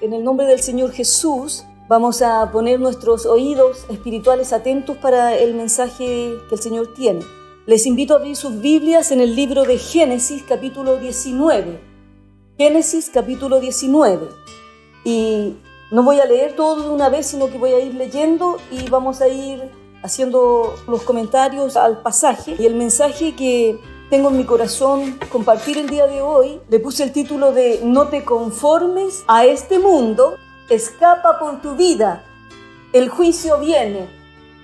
en el nombre del Señor Jesús, vamos a poner nuestros oídos espirituales atentos para el mensaje que el Señor tiene. Les invito a abrir sus Biblias en el libro de Génesis, capítulo 19. Génesis, capítulo 19. Y no voy a leer todo de una vez, sino que voy a ir leyendo y vamos a ir haciendo los comentarios al pasaje. Y el mensaje que tengo en mi corazón compartir el día de hoy, le puse el título de No te conformes a este mundo, escapa por tu vida, el juicio viene.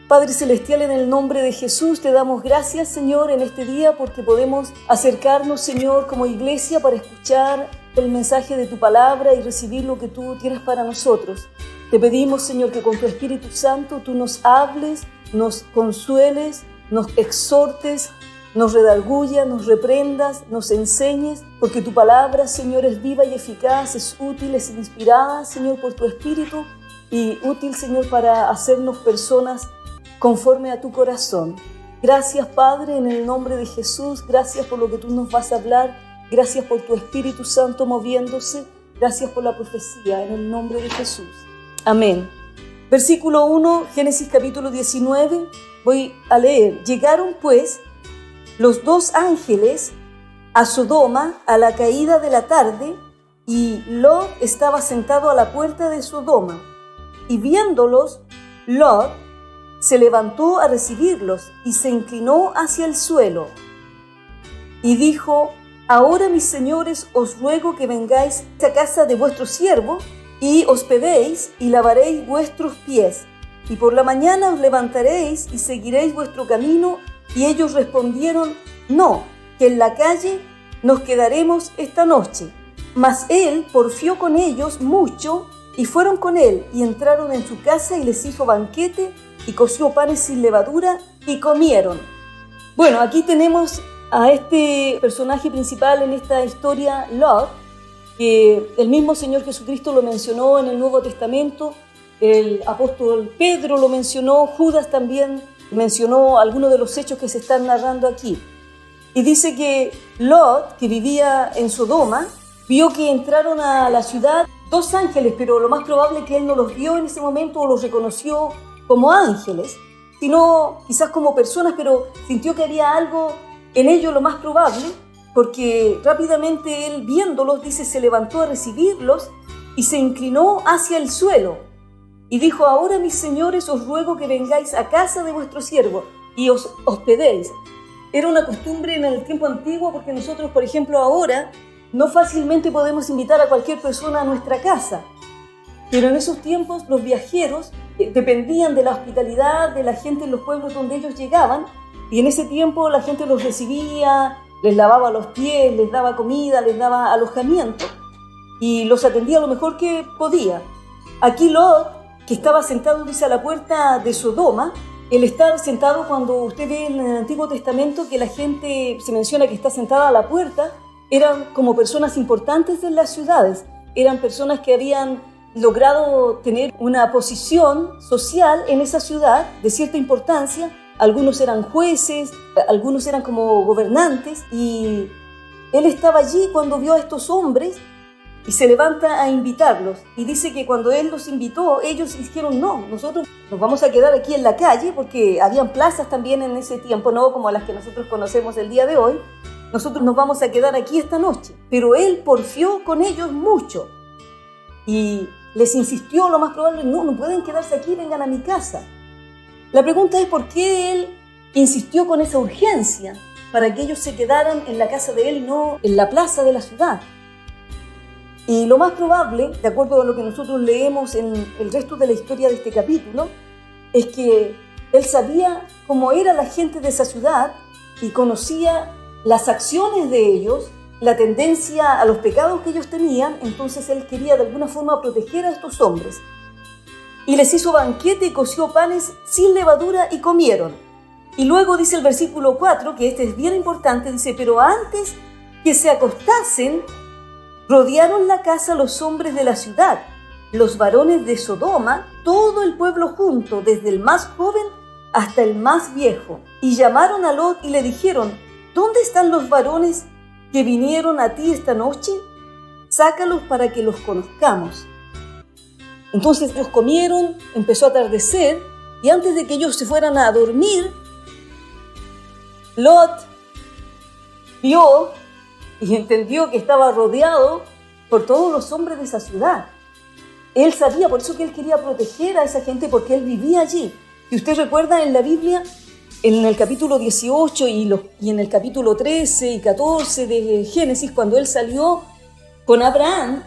Padre Celestial, en el nombre de Jesús te damos gracias, Señor, en este día porque podemos acercarnos, Señor, como iglesia para escuchar el mensaje de tu palabra y recibir lo que tú tienes para nosotros. Te pedimos, Señor, que con tu Espíritu Santo tú nos hables, nos consueles, nos exhortes, nos redargullas, nos reprendas, nos enseñes, porque tu palabra, Señor, es viva y eficaz, es útil, es inspirada, Señor, por tu Espíritu y útil, Señor, para hacernos personas conforme a tu corazón. Gracias, Padre, en el nombre de Jesús, gracias por lo que tú nos vas a hablar, gracias por tu Espíritu Santo moviéndose, gracias por la profecía, en el nombre de Jesús. Amén. Versículo 1, Génesis capítulo 19, voy a leer. Llegaron pues los dos ángeles a Sodoma a la caída de la tarde, y Lot estaba sentado a la puerta de Sodoma. Y viéndolos, Lot se levantó a recibirlos y se inclinó hacia el suelo. Y dijo: Ahora, mis señores, os ruego que vengáis a casa de vuestro siervo y hospedéis y lavaréis vuestros pies. Y por la mañana os levantaréis y seguiréis vuestro camino. Y ellos respondieron: No, que en la calle nos quedaremos esta noche. Mas él porfió con ellos mucho, y fueron con él, y entraron en su casa, y les hizo banquete, y coció panes sin levadura, y comieron. Bueno, aquí tenemos a este personaje principal en esta historia, Lot, que el mismo Señor Jesucristo lo mencionó en el Nuevo Testamento, el apóstol Pedro lo mencionó, Judas también mencionó algunos de los hechos que se están narrando aquí. Y dice que Lot, que vivía en Sodoma, vio que entraron a la ciudad dos ángeles, pero lo más probable es que él no los vio en ese momento o los reconoció como ángeles, sino quizás como personas, pero sintió que había algo en ellos, lo más probable, porque rápidamente él, viéndolos, dice, se levantó a recibirlos y se inclinó hacia el suelo. Y dijo: Ahora, mis señores, os ruego que vengáis a casa de vuestro siervo y os hospedéis. Era una costumbre en el tiempo antiguo, porque nosotros, por ejemplo, ahora no fácilmente podemos invitar a cualquier persona a nuestra casa. Pero en esos tiempos los viajeros dependían de la hospitalidad de la gente en los pueblos donde ellos llegaban, y en ese tiempo la gente los recibía, les lavaba los pies, les daba comida, les daba alojamiento y los atendía lo mejor que podía. Aquí Lot, que estaba sentado, dice, a la puerta de Sodoma. El estar sentado, cuando usted ve en el Antiguo Testamento que la gente se menciona que está sentada a la puerta, eran como personas importantes en las ciudades, eran personas que habían logrado tener una posición social en esa ciudad de cierta importancia. Algunos eran jueces, algunos eran como gobernantes, y él estaba allí cuando vio a estos hombres y se levanta a invitarlos. Y dice que cuando él los invitó, ellos dijeron: No, nosotros nos vamos a quedar aquí en la calle, porque habían plazas también en ese tiempo, no como las que nosotros conocemos el día de hoy. Nosotros nos vamos a quedar aquí esta noche. Pero él porfió con ellos mucho y les insistió, lo más probable: no pueden quedarse aquí, vengan a mi casa. La pregunta es: ¿por qué él insistió con esa urgencia para que ellos se quedaran en la casa de él y no en la plaza de la ciudad? Y lo más probable, de acuerdo a lo que nosotros leemos en el resto de la historia de este capítulo, es que él sabía cómo era la gente de esa ciudad y conocía las acciones de ellos, la tendencia a los pecados que ellos tenían. Entonces él quería de alguna forma proteger a estos hombres. Y les hizo banquete y coció panes sin levadura y comieron. Y luego dice el versículo 4, que este es bien importante, dice: Pero antes que se acostasen, rodearon la casa los hombres de la ciudad, los varones de Sodoma, todo el pueblo junto, desde el más joven hasta el más viejo. Y llamaron a Lot y le dijeron: ¿Dónde están los varones que vinieron a ti esta noche? Sácalos para que los conozcamos. Entonces ellos comieron, empezó a atardecer, y antes de que ellos se fueran a dormir, Lot vio y entendió que estaba rodeado por todos los hombres de esa ciudad. Él sabía, por eso que él quería proteger a esa gente, porque él vivía allí. Si usted recuerda en la Biblia, en el capítulo 18 y en el capítulo 13 y 14 de Génesis, cuando él salió con Abraham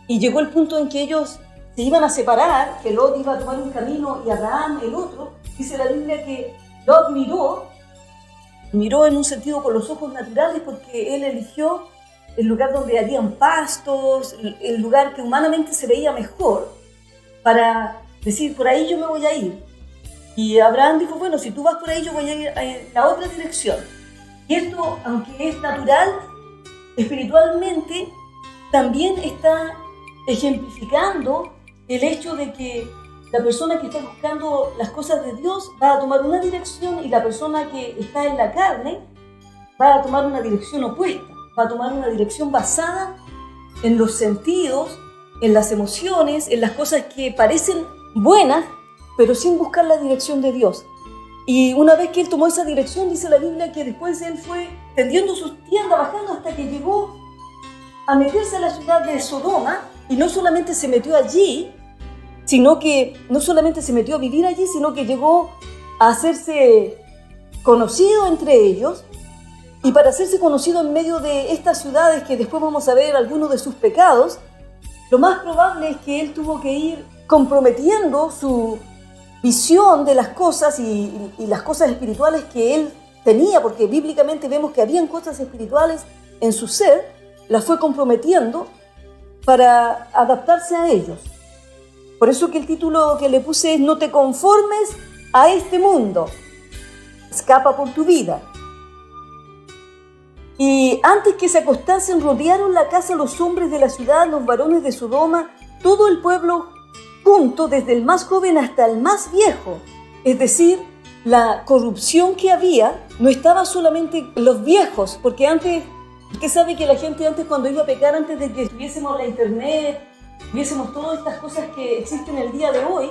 y llegó el punto en que ellos se iban a separar, que Lot iba a tomar un camino y Abraham el otro, dice la Biblia que Lot miró en un sentido con los ojos naturales, porque él eligió el lugar donde habían pastos, el lugar que humanamente se veía mejor, para decir, por ahí yo me voy a ir. Y Abraham dijo, bueno, si tú vas por ahí, yo voy a ir en la otra dirección. Y esto, aunque es natural, espiritualmente también está ejemplificando el hecho de que la persona que está buscando las cosas de Dios va a tomar una dirección, y la persona que está en la carne va a tomar una dirección opuesta, va a tomar una dirección basada en los sentidos, en las emociones, en las cosas que parecen buenas, pero sin buscar la dirección de Dios. Y una vez que él tomó esa dirección, dice la Biblia que después él fue tendiendo sus tiendas, bajando hasta que llegó a meterse a la ciudad de Sodoma, y no solamente se metió allí, sino que no solamente se metió a vivir allí, sino que llegó a hacerse conocido entre ellos. Y para hacerse conocido en medio de estas ciudades, que después vamos a ver algunos de sus pecados, lo más probable es que él tuvo que ir comprometiendo su visión de las cosas y las cosas espirituales que él tenía, porque bíblicamente vemos que habían cosas espirituales en su ser, las fue comprometiendo para adaptarse a ellos. Por eso que el título que le puse es: no te conformes a este mundo, escapa por tu vida. Y antes que se acostasen, rodearon la casa los hombres de la ciudad, los varones de Sodoma, todo el pueblo junto, desde el más joven hasta el más viejo. Es decir, la corrupción que había no estaba solamente en los viejos, porque antes, usted sabe que la gente antes, cuando iba a pecar, antes de que tuviésemos la internet, tuviésemos todas estas cosas que existen el día de hoy,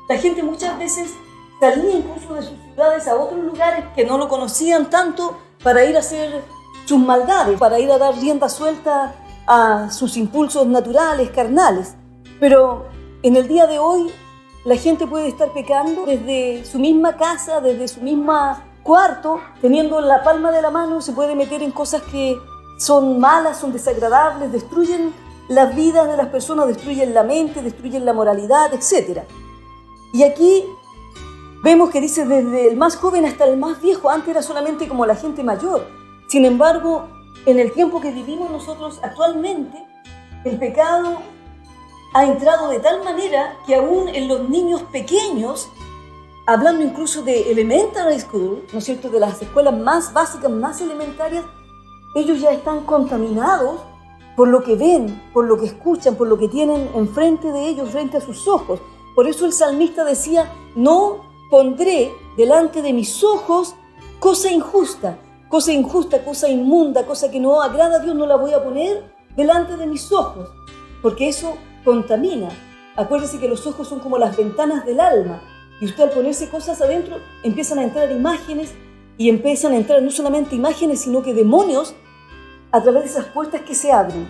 la gente muchas veces salía incluso de sus ciudades a otros lugares que no lo conocían tanto, para ir a hacer sus maldades, para ir a dar rienda suelta a sus impulsos naturales, carnales. Pero en el día de hoy la gente puede estar pecando desde su misma casa, desde su misma cuarto, teniendo en la palma de la mano, se puede meter en cosas que son malas, son desagradables, destruyen las vidas de las personas, destruyen la mente, destruyen la moralidad, etc. Y aquí vemos que dice desde el más joven hasta el más viejo. Antes era solamente como la gente mayor. Sin embargo, en el tiempo que vivimos nosotros actualmente, el pecado ha entrado de tal manera que aún en los niños pequeños, hablando incluso de elementary school, ¿no es cierto?, de las escuelas más básicas, más elementarias, ellos ya están contaminados por lo que ven, por lo que escuchan, por lo que tienen enfrente de ellos, frente a sus ojos. Por eso el salmista decía: no pondré delante de mis ojos cosa injusta, cosa inmunda, cosa que no agrada a Dios, no la voy a poner delante de mis ojos, porque eso contamina. Acuérdese que los ojos son como las ventanas del alma, y usted al ponerse cosas adentro, empiezan a entrar imágenes, y empiezan a entrar no solamente imágenes, sino que demonios a través de esas puertas que se abren.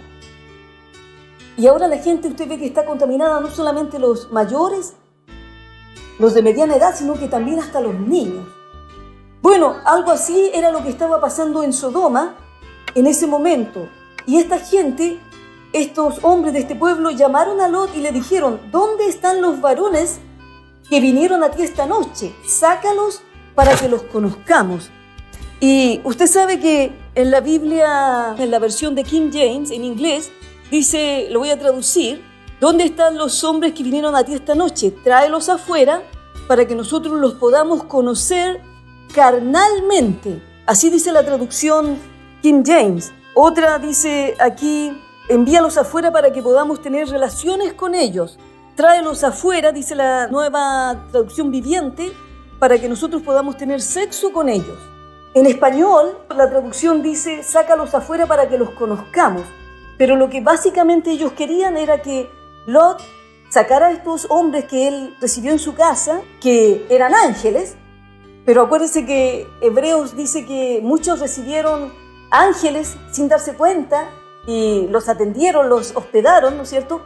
Y ahora la gente, usted ve que está contaminada, no solamente los mayores, los de mediana edad, sino que también hasta los niños. Bueno, algo así era lo que estaba pasando en Sodoma en ese momento. Y esta gente, estos hombres de este pueblo, llamaron a Lot y le dijeron: ¿dónde están los varones que vinieron a ti esta noche? Sácalos para que los conozcamos. Y usted sabe que en la Biblia, en la versión de King James, en inglés, dice, lo voy a traducir: ¿dónde están los hombres que vinieron a ti esta noche? Tráelos afuera para que nosotros los podamos conocer carnalmente. Así dice la traducción King James. Otra dice aquí: envíalos afuera para que podamos tener relaciones con ellos. Tráelos afuera, dice la Nueva Traducción Viviente, para que nosotros podamos tener sexo con ellos. En español, la traducción dice: sácalos afuera para que los conozcamos. Pero lo que básicamente ellos querían era que Lot sacara a estos hombres que él recibió en su casa, que eran ángeles, pero acuérdense que Hebreos dice que muchos recibieron ángeles sin darse cuenta y los atendieron, los hospedaron, ¿no es cierto?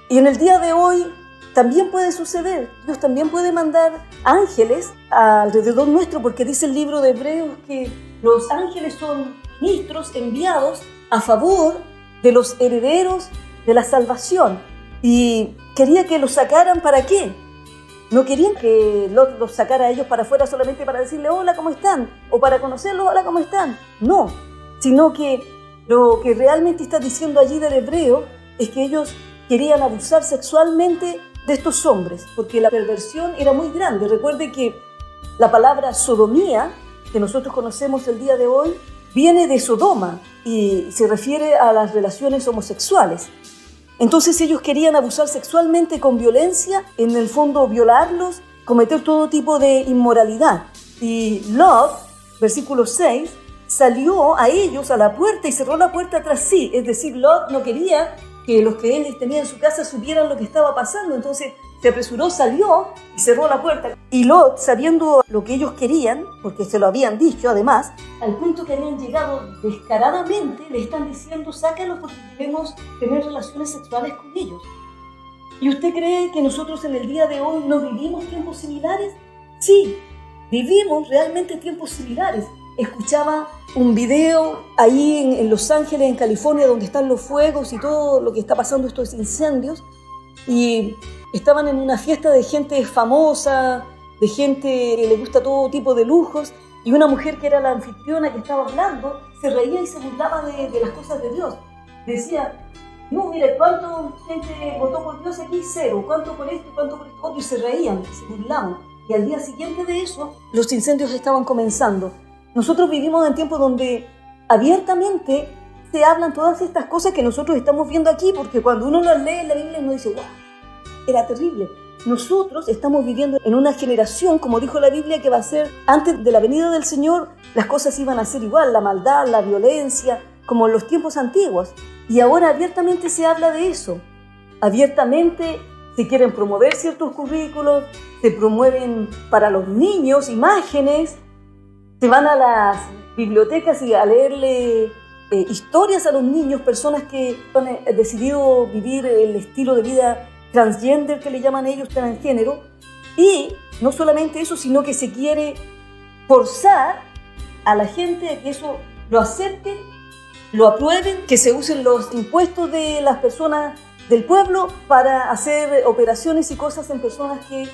Y en el día de hoy también puede suceder. Dios también puede mandar ángeles alrededor nuestro, porque dice el libro de Hebreos que los ángeles son ministros enviados a favor de los herederos de la salvación. Y quería que los sacaran, ¿para qué? No querían que Lot los sacara a ellos para afuera solamente para decirle hola, ¿cómo están? O para conocerlos, hola, ¿cómo están? No, sino que lo que realmente está diciendo allí del hebreo es que ellos querían abusar sexualmente de estos hombres, porque la perversión era muy grande. Recuerde que la palabra sodomía, que nosotros conocemos el día de hoy, viene de Sodoma y se refiere a las relaciones homosexuales. Entonces ellos querían abusar sexualmente con violencia, en el fondo violarlos, cometer todo tipo de inmoralidad. Y Lot, versículo 6, salió a ellos a la puerta y cerró la puerta tras sí. Es decir, Lot no quería que los que él tenía en su casa supieran lo que estaba pasando. Entonces se apresuró, salió y cerró la puerta. Y Lot, sabiendo lo que ellos querían, porque se lo habían dicho además, al punto que habían llegado descaradamente, le están diciendo, sácalos porque queremos tener relaciones sexuales con ellos. ¿Y usted cree que nosotros en el día de hoy no vivimos tiempos similares? Sí, vivimos realmente tiempos similares. Escuchaba un video ahí en Los Ángeles, en California, donde están los fuegos y todo lo que está pasando, estos incendios, y estaban en una fiesta de gente famosa, de gente que le gusta todo tipo de lujos, y una mujer que era la anfitriona que estaba hablando, se reía y se burlaba de las cosas de Dios. Decía, no, mire, ¿cuánto gente votó por Dios aquí? 0. ¿Cuánto por esto? ¿Cuánto por esto? Y se reían, se burlaban. Y al día siguiente de eso, los incendios estaban comenzando. Nosotros vivimos en tiempos donde abiertamente se hablan todas estas cosas que nosotros estamos viendo aquí, porque cuando uno las lee en la Biblia uno dice, ¡wow! Era terrible. Nosotros estamos viviendo en una generación, como dijo la Biblia, que va a ser, antes de la venida del Señor, las cosas iban a ser igual, la maldad, la violencia, como en los tiempos antiguos. Y ahora abiertamente se habla de eso. Abiertamente se quieren promover ciertos currículos, se promueven para los niños imágenes, se van a las bibliotecas y a leerle historias a los niños, personas que han decidido vivir el estilo de vida transgender, que le llaman ellos, transgénero. Y no solamente eso, sino que se quiere forzar a la gente a que eso lo acepten, lo aprueben, que se usen los impuestos de las personas del pueblo para hacer operaciones y cosas en personas que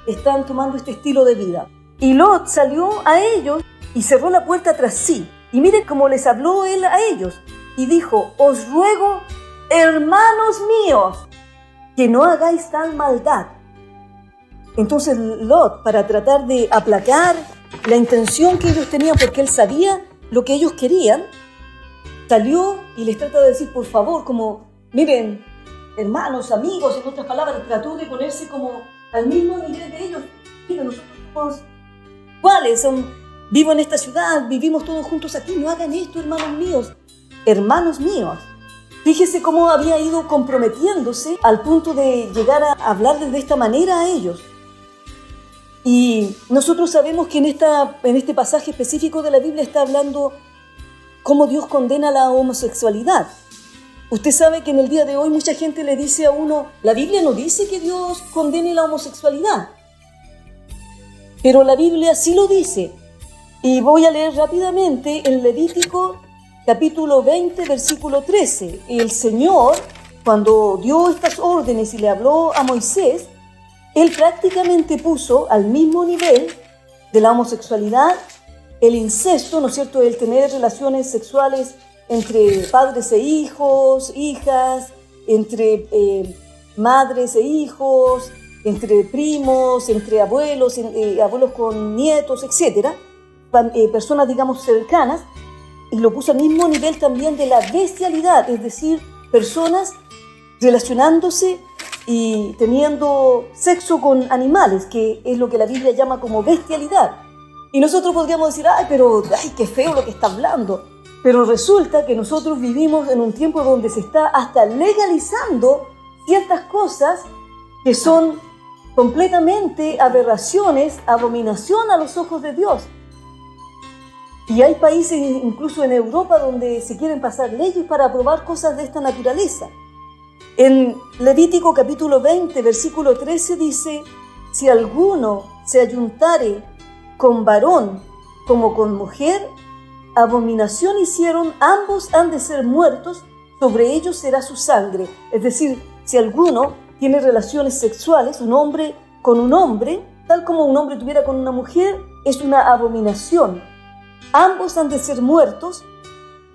están tomando este estilo de vida. Y Lot salió a ellos y cerró la puerta tras sí. Y miren cómo les habló él a ellos. Y dijo, os ruego, hermanos míos, que no hagáis tal maldad. Entonces Lot, para tratar de aplacar la intención que ellos tenían, porque él sabía lo que ellos querían, salió y les trata de decir, por favor, como, miren, hermanos, amigos, en otras palabras, trató de ponerse como al mismo nivel de ellos. Miren, nosotros somos iguales, vivo en esta ciudad, vivimos todos juntos aquí, no hagan esto, hermanos míos. Hermanos míos. Fíjese cómo había ido comprometiéndose al punto de llegar a hablarles de esta manera a ellos. Y nosotros sabemos que en este pasaje específico de la Biblia está hablando cómo Dios condena la homosexualidad. Usted sabe que en el día de hoy mucha gente le dice a uno, la Biblia no dice que Dios condene la homosexualidad, pero la Biblia sí lo dice. Y voy a leer rápidamente en Levítico capítulo 20, versículo 13. El Señor, cuando dio estas órdenes y le habló a Moisés, Él prácticamente puso al mismo nivel de la homosexualidad el incesto, ¿no es cierto?, el tener relaciones sexuales entre padres e hijos, hijas, entre madres e hijos, entre primos, entre abuelos, abuelos con nietos, etcétera, personas, digamos, cercanas, y lo puso al mismo nivel también de la bestialidad, es decir, personas relacionándose y teniendo sexo con animales, que es lo que la Biblia llama como bestialidad. Y nosotros podríamos decir, ay, qué feo lo que está hablando. Pero resulta que nosotros vivimos en un tiempo donde se está hasta legalizando ciertas cosas que son completamente aberraciones, abominación a los ojos de Dios. Y hay países, incluso en Europa, donde se quieren pasar leyes para aprobar cosas de esta naturaleza. En Levítico capítulo 20, versículo 13 dice: si alguno se ayuntare con varón como con mujer, abominación hicieron, ambos han de ser muertos, sobre ellos será su sangre. Es decir, si alguno tiene relaciones sexuales, un hombre con un hombre, tal como un hombre tuviera con una mujer, es una abominación. Ambos han de ser muertos,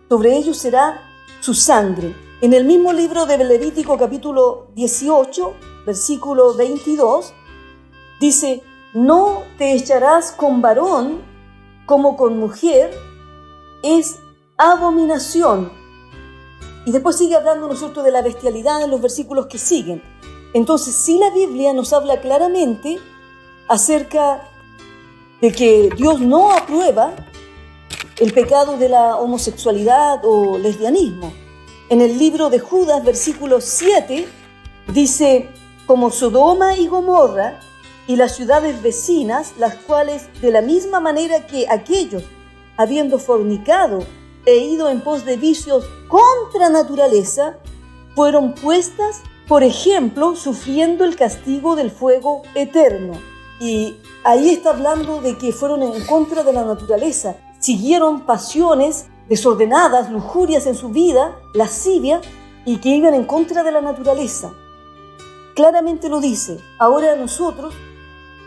sobre ellos será su sangre. En el mismo libro de Levítico capítulo 18, versículo 22, dice: no te echarás con varón como con mujer, es abominación. Y después sigue hablando nosotros de la bestialidad en los versículos que siguen. Entonces, sí, la Biblia nos habla claramente acerca de que Dios no aprueba el pecado de la homosexualidad o lesbianismo. En el libro de Judas, versículo 7, dice: como Sodoma y Gomorra y las ciudades vecinas, las cuales de la misma manera que aquellos, habiendo fornicado e ido en pos de vicios contra naturaleza, fueron puestas, por ejemplo, sufriendo el castigo del fuego eterno. Y ahí está hablando de que fueron en contra de la naturaleza, siguieron pasiones desordenadas, lujurias en su vida, lascivia, y que iban en contra de la naturaleza. Claramente lo dice. Ahora nosotros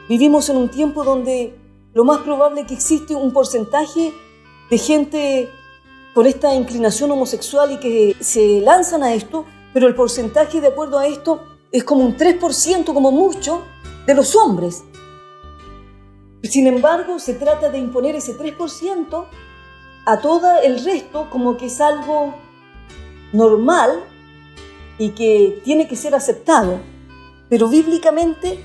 vivimos en un tiempo donde lo más probable es que existe un porcentaje de gente con esta inclinación homosexual y que se lanzan a esto, pero el porcentaje de acuerdo a esto es como un 3% como mucho de los hombres. Sin embargo, se trata de imponer ese 3% a todo el resto como que es algo normal y que tiene que ser aceptado. Pero bíblicamente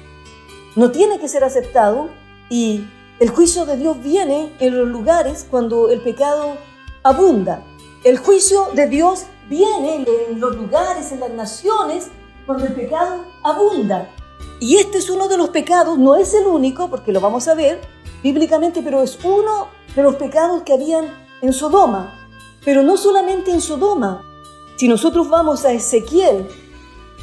no tiene que ser aceptado, y el juicio de Dios viene en los lugares cuando el pecado abunda. El juicio de Dios viene en los lugares, en las naciones, cuando el pecado abunda. Y este es uno de los pecados, no es el único, porque lo vamos a ver bíblicamente, pero es uno de los pecados que habían en Sodoma. Pero no solamente en Sodoma. Si nosotros vamos a Ezequiel,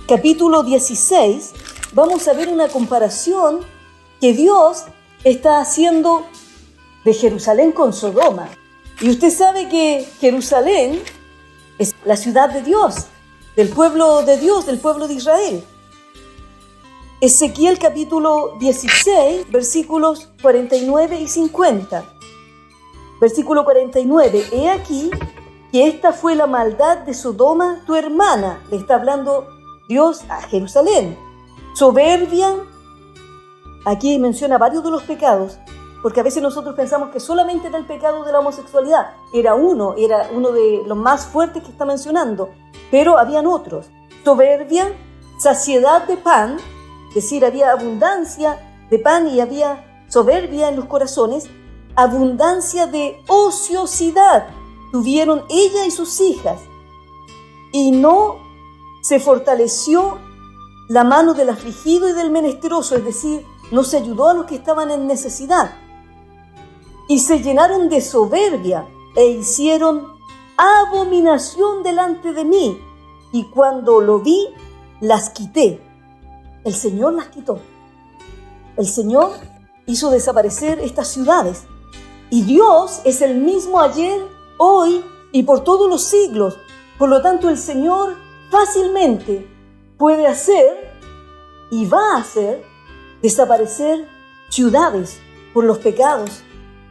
capítulo 16, vamos a ver una comparación que Dios está haciendo de Jerusalén con Sodoma. Y usted sabe que Jerusalén es la ciudad de Dios, del pueblo de Dios, del pueblo de Israel. Ezequiel capítulo 16, versículos 49 y 50. Versículo 49. He aquí que esta fue la maldad de Sodoma, tu hermana. Le está hablando Dios a Jerusalén. Soberbia. Aquí menciona varios de los pecados, porque a veces nosotros pensamos que solamente era el pecado de la homosexualidad. Era uno de los más fuertes que está mencionando, pero habían otros. Soberbia, saciedad de pan, es decir, había abundancia de pan y había soberbia en los corazones. Abundancia de ociosidad tuvieron ella y sus hijas, y no se fortaleció la mano del afligido y del menesteroso, es decir, no se ayudó a los que estaban en necesidad. Y se llenaron de soberbia e hicieron abominación delante de mí, y cuando lo vi, las quité. El Señor las quitó. El Señor hizo desaparecer estas ciudades. Y Dios es el mismo ayer, hoy y por todos los siglos. Por lo tanto, el Señor fácilmente puede hacer y va a hacer desaparecer ciudades por los pecados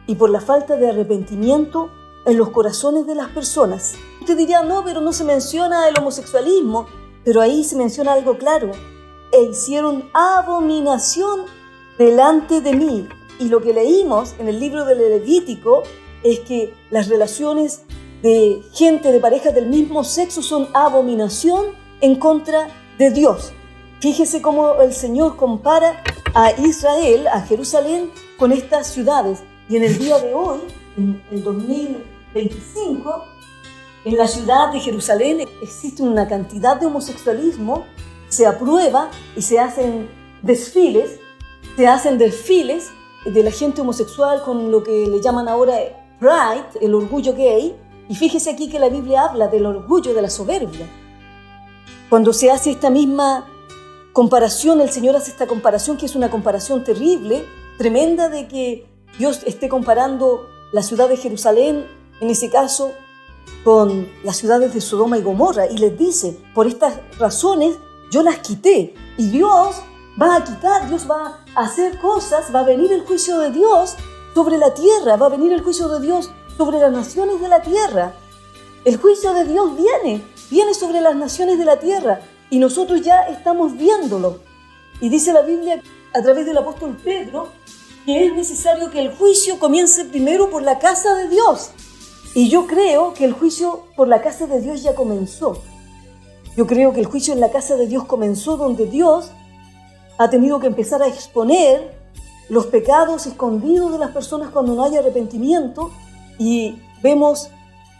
y por la falta de arrepentimiento en los corazones de las personas. Usted diría: no, pero no se menciona el homosexualismo. Pero ahí se menciona algo claro. E hicieron abominación delante de mí. Y lo que leímos en el libro del Levítico es que las relaciones de gente, de parejas del mismo sexo, son abominación en contra de Dios. Fíjese cómo el Señor compara a Israel, a Jerusalén, con estas ciudades. Y en el día de hoy, en el 2025, en la ciudad de Jerusalén existe una cantidad de homosexualismo se aprueba y se hacen desfiles de la gente homosexual con lo que le llaman ahora Pride, el orgullo gay. Y fíjese aquí que la Biblia habla del orgullo, de la soberbia. Cuando se hace esta misma comparación, el Señor hace esta comparación que es una comparación terrible, tremenda, de que Dios esté comparando la ciudad de Jerusalén, en ese caso, con las ciudades de Sodoma y Gomorra, y les dice, por estas razones yo las quité, y Dios va a quitar, Dios va a hacer cosas, va a venir el juicio de Dios sobre la tierra, va a venir el juicio de Dios sobre las naciones de la tierra. El juicio de Dios viene sobre las naciones de la tierra, y nosotros ya estamos viéndolo. Y dice la Biblia a través del apóstol Pedro que es necesario que el juicio comience primero por la casa de Dios. Y yo creo que el juicio por la casa de Dios ya comenzó. Yo creo que el juicio en la casa de Dios comenzó, donde Dios ha tenido que empezar a exponer los pecados escondidos de las personas cuando no hay arrepentimiento. Y vemos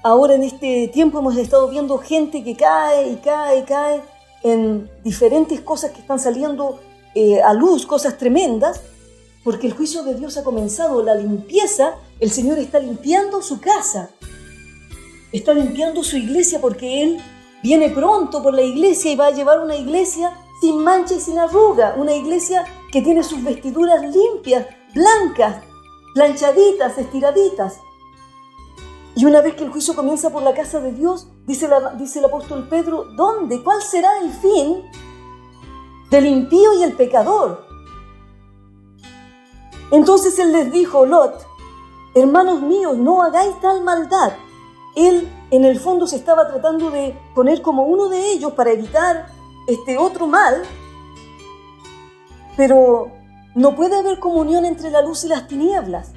ahora, en este tiempo, hemos estado viendo gente que cae en diferentes cosas que están saliendo a luz, cosas tremendas, porque el juicio de Dios ha comenzado, la limpieza. El Señor está limpiando su casa, está limpiando su iglesia, porque Él viene pronto por la iglesia y va a llevar una iglesia sin mancha y sin arruga, una iglesia que tiene sus vestiduras limpias, blancas, planchaditas, estiraditas. Y una vez que el juicio comienza por la casa de Dios, dice el apóstol Pedro, ¿dónde? ¿Cuál será el fin del impío y el pecador? Entonces él les dijo, Lot, hermanos míos, no hagáis tal maldad. Él, en el fondo, se estaba tratando de poner como uno de ellos para evitar este otro mal, pero no puede haber comunión entre la luz y las tinieblas.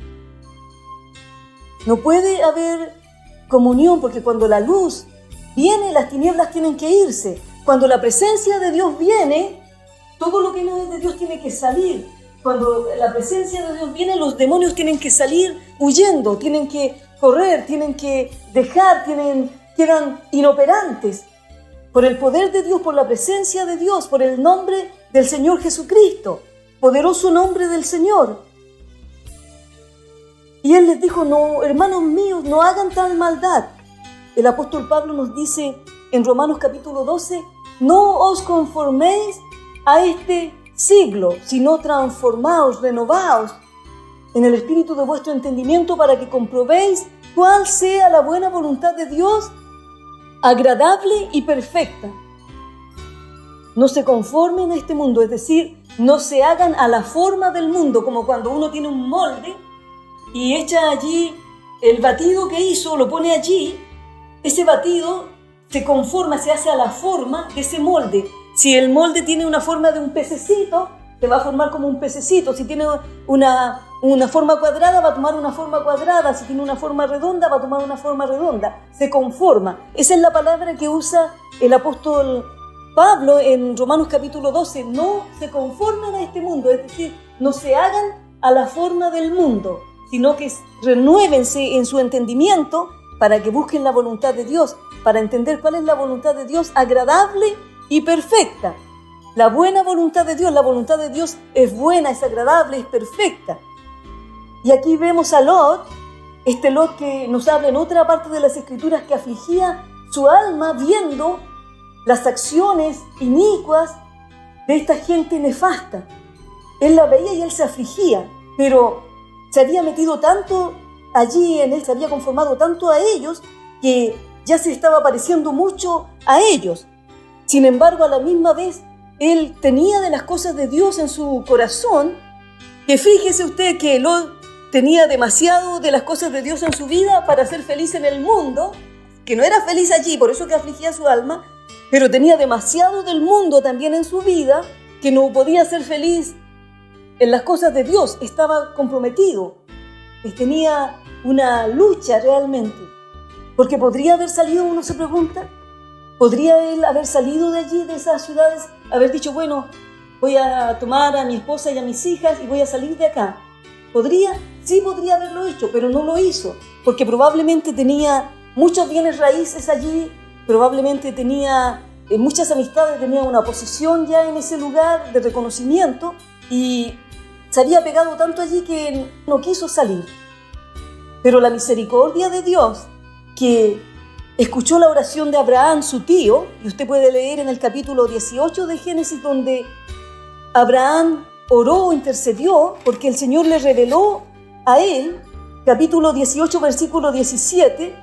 No puede haber comunión, porque cuando la luz viene, las tinieblas tienen que irse. Cuando la presencia de Dios viene, todo lo que no es de Dios tiene que salir. Cuando la presencia de Dios viene, los demonios tienen que salir huyendo, tienen que correr, tienen que dejar, quedan inoperantes. Por el poder de Dios, por la presencia de Dios, por el nombre del Señor Jesucristo, poderoso nombre del Señor. Y Él les dijo, no, hermanos míos, no hagan tal maldad. El apóstol Pablo nos dice en Romanos capítulo 12, no os conforméis a este siglo, sino transformaos, renovaos en el espíritu de vuestro entendimiento, para que comprobéis cuál sea la buena voluntad de Dios, agradable y perfecta. No se conformen a este mundo, es decir, no se hagan a la forma del mundo, como cuando uno tiene un molde y echa allí el batido que hizo, lo pone allí. Ese batido se conforma, se hace a la forma de ese molde. Si el molde tiene una forma de un pececito, se va a formar como un pececito. Si tiene una forma cuadrada, va a tomar una forma cuadrada. Si tiene una forma redonda, va a tomar una forma redonda. Se conforma. Esa es la palabra que usa el apóstol Pablo en Romanos capítulo 12. No se conformen a este mundo, es decir, no se hagan a la forma del mundo, sino que renuévense en su entendimiento para que busquen la voluntad de Dios, para entender cuál es la voluntad de Dios agradable y perfecta. La buena voluntad de Dios, la voluntad de Dios es buena, es agradable, es perfecta. Y aquí vemos a Lot, este Lot que nos habla en otra parte de las Escrituras, que afligía su alma viendo las acciones inicuas de esta gente nefasta. Él la veía y él se afligía, pero se había metido tanto allí en él, se había conformado tanto a ellos, que ya se estaba pareciendo mucho a ellos. Sin embargo, a la misma vez, él tenía de las cosas de Dios en su corazón, que fíjese usted que Lot tenía demasiado de las cosas de Dios en su vida para ser feliz en el mundo, que no era feliz allí, por eso que afligía su alma, pero tenía demasiado del mundo también en su vida, que no podía ser feliz en las cosas de Dios. Estaba comprometido, tenía una lucha realmente, porque podría haber salido, uno se pregunta, ¿podría él haber salido de allí, de esas ciudades, haber dicho, bueno, voy a tomar a mi esposa y a mis hijas y voy a salir de acá? ¿Podría? Sí, podría haberlo hecho, pero no lo hizo, porque probablemente tenía muchos bienes raíces allí, probablemente tenía muchas amistades, tenía una posición ya en ese lugar de reconocimiento y se había pegado tanto allí que no quiso salir. Pero la misericordia de Dios, que escuchó la oración de Abraham, su tío, y usted puede leer en el capítulo 18 de Génesis, donde Abraham oró, intercedió, porque el Señor le reveló a él, capítulo 18, versículo 17,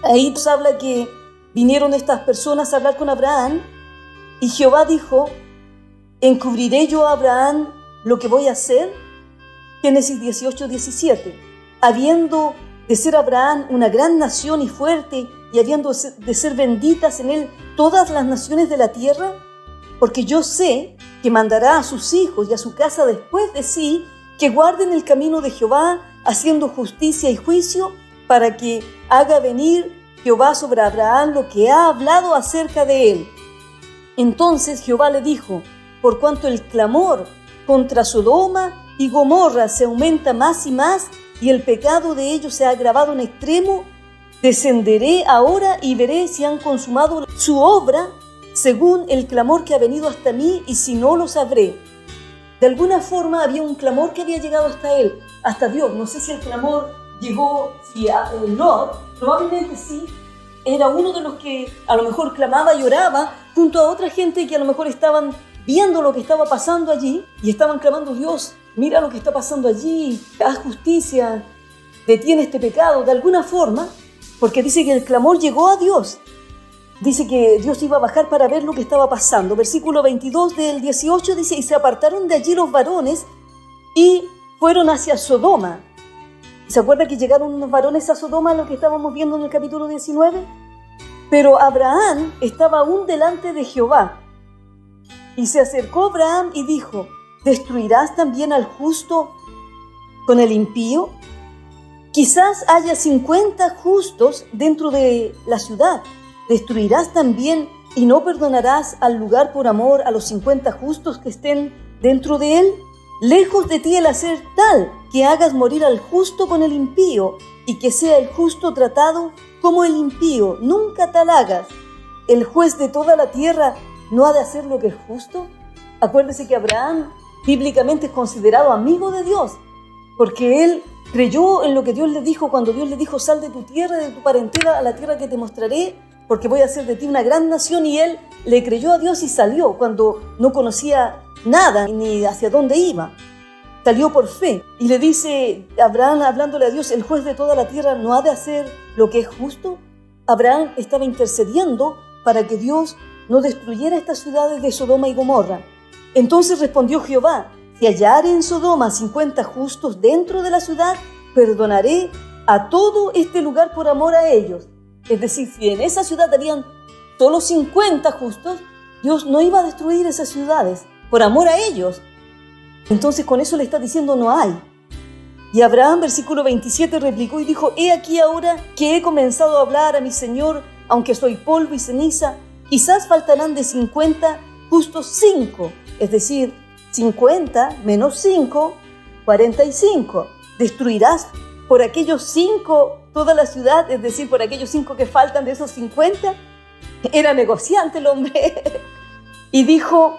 ahí nos habla que vinieron estas personas a hablar con Abraham, y Jehová dijo, ¿encubriré yo a Abraham lo que voy a hacer? Génesis 18, 17. Habiendo de ser Abraham una gran nación y fuerte, y habiendo de ser benditas en él todas las naciones de la tierra, porque yo sé que mandará a sus hijos y a su casa después de sí, que guarden el camino de Jehová, haciendo justicia y juicio, para que haga venir Jehová sobre Abraham lo que ha hablado acerca de él. Entonces Jehová le dijo, por cuanto el clamor contra Sodoma y Gomorra se aumenta más y más, y el pecado de ellos se ha agravado en extremo, descenderé ahora y veré si han consumado su obra según el clamor que ha venido hasta mí, y si no, lo sabré. De alguna forma había un clamor que había llegado hasta él, hasta Dios. No sé si el clamor llegó, si a Lot, probablemente sí, era uno de los que a lo mejor clamaba y oraba junto a otra gente que a lo mejor estaban viendo lo que estaba pasando allí y estaban clamando, Dios, mira lo que está pasando allí, haz justicia, detiene este pecado, de alguna forma, porque dice que el clamor llegó a Dios. Dice que Dios iba a bajar para ver lo que estaba pasando. Versículo 22 del 18 dice, y se apartaron de allí los varones y fueron hacia Sodoma. ¿Se acuerda que llegaron unos varones a Sodoma, lo que estábamos viendo en el capítulo 19? Pero Abraham estaba aún delante de Jehová. Y se acercó Abraham y dijo, ¿destruirás también al justo con el impío? Quizás haya 50 justos dentro de la ciudad. ¿Destruirás también y no perdonarás al lugar por amor a los 50 justos que estén dentro de él? Lejos de ti el hacer tal que hagas morir al justo con el impío y que sea el justo tratado como el impío. Nunca tal hagas. El juez de toda la tierra no ha de hacer lo que es justo. Acuérdese que Abraham bíblicamente es considerado amigo de Dios, porque él creyó en lo que Dios le dijo cuando Dios le dijo, sal de tu tierra y de tu parentela a la tierra que te mostraré, porque voy a hacer de ti una gran nación, y él le creyó a Dios y salió cuando no conocía nada ni hacia dónde iba. Salió por fe y le dice Abraham, hablándole a Dios, el juez de toda la tierra no ha de hacer lo que es justo. Abraham estaba intercediendo para que Dios no destruyera estas ciudades de Sodoma y Gomorra. Entonces respondió Jehová, si hallare en Sodoma 50 justos dentro de la ciudad, perdonaré a todo este lugar por amor a ellos. Es decir, si en esa ciudad habían solo 50 justos, Dios no iba a destruir esas ciudades por amor a ellos. Entonces con eso le está diciendo no hay. Y Abraham, versículo 27, replicó y dijo, he aquí ahora que he comenzado a hablar a mi Señor, aunque soy polvo y ceniza, quizás faltarán de 50 justos 5, es decir, 50 menos 5, 45. ¿Destruirás por aquellos 5 toda la ciudad? Es decir, por aquellos 5 que faltan de esos 50. Era negociante el hombre. Y dijo,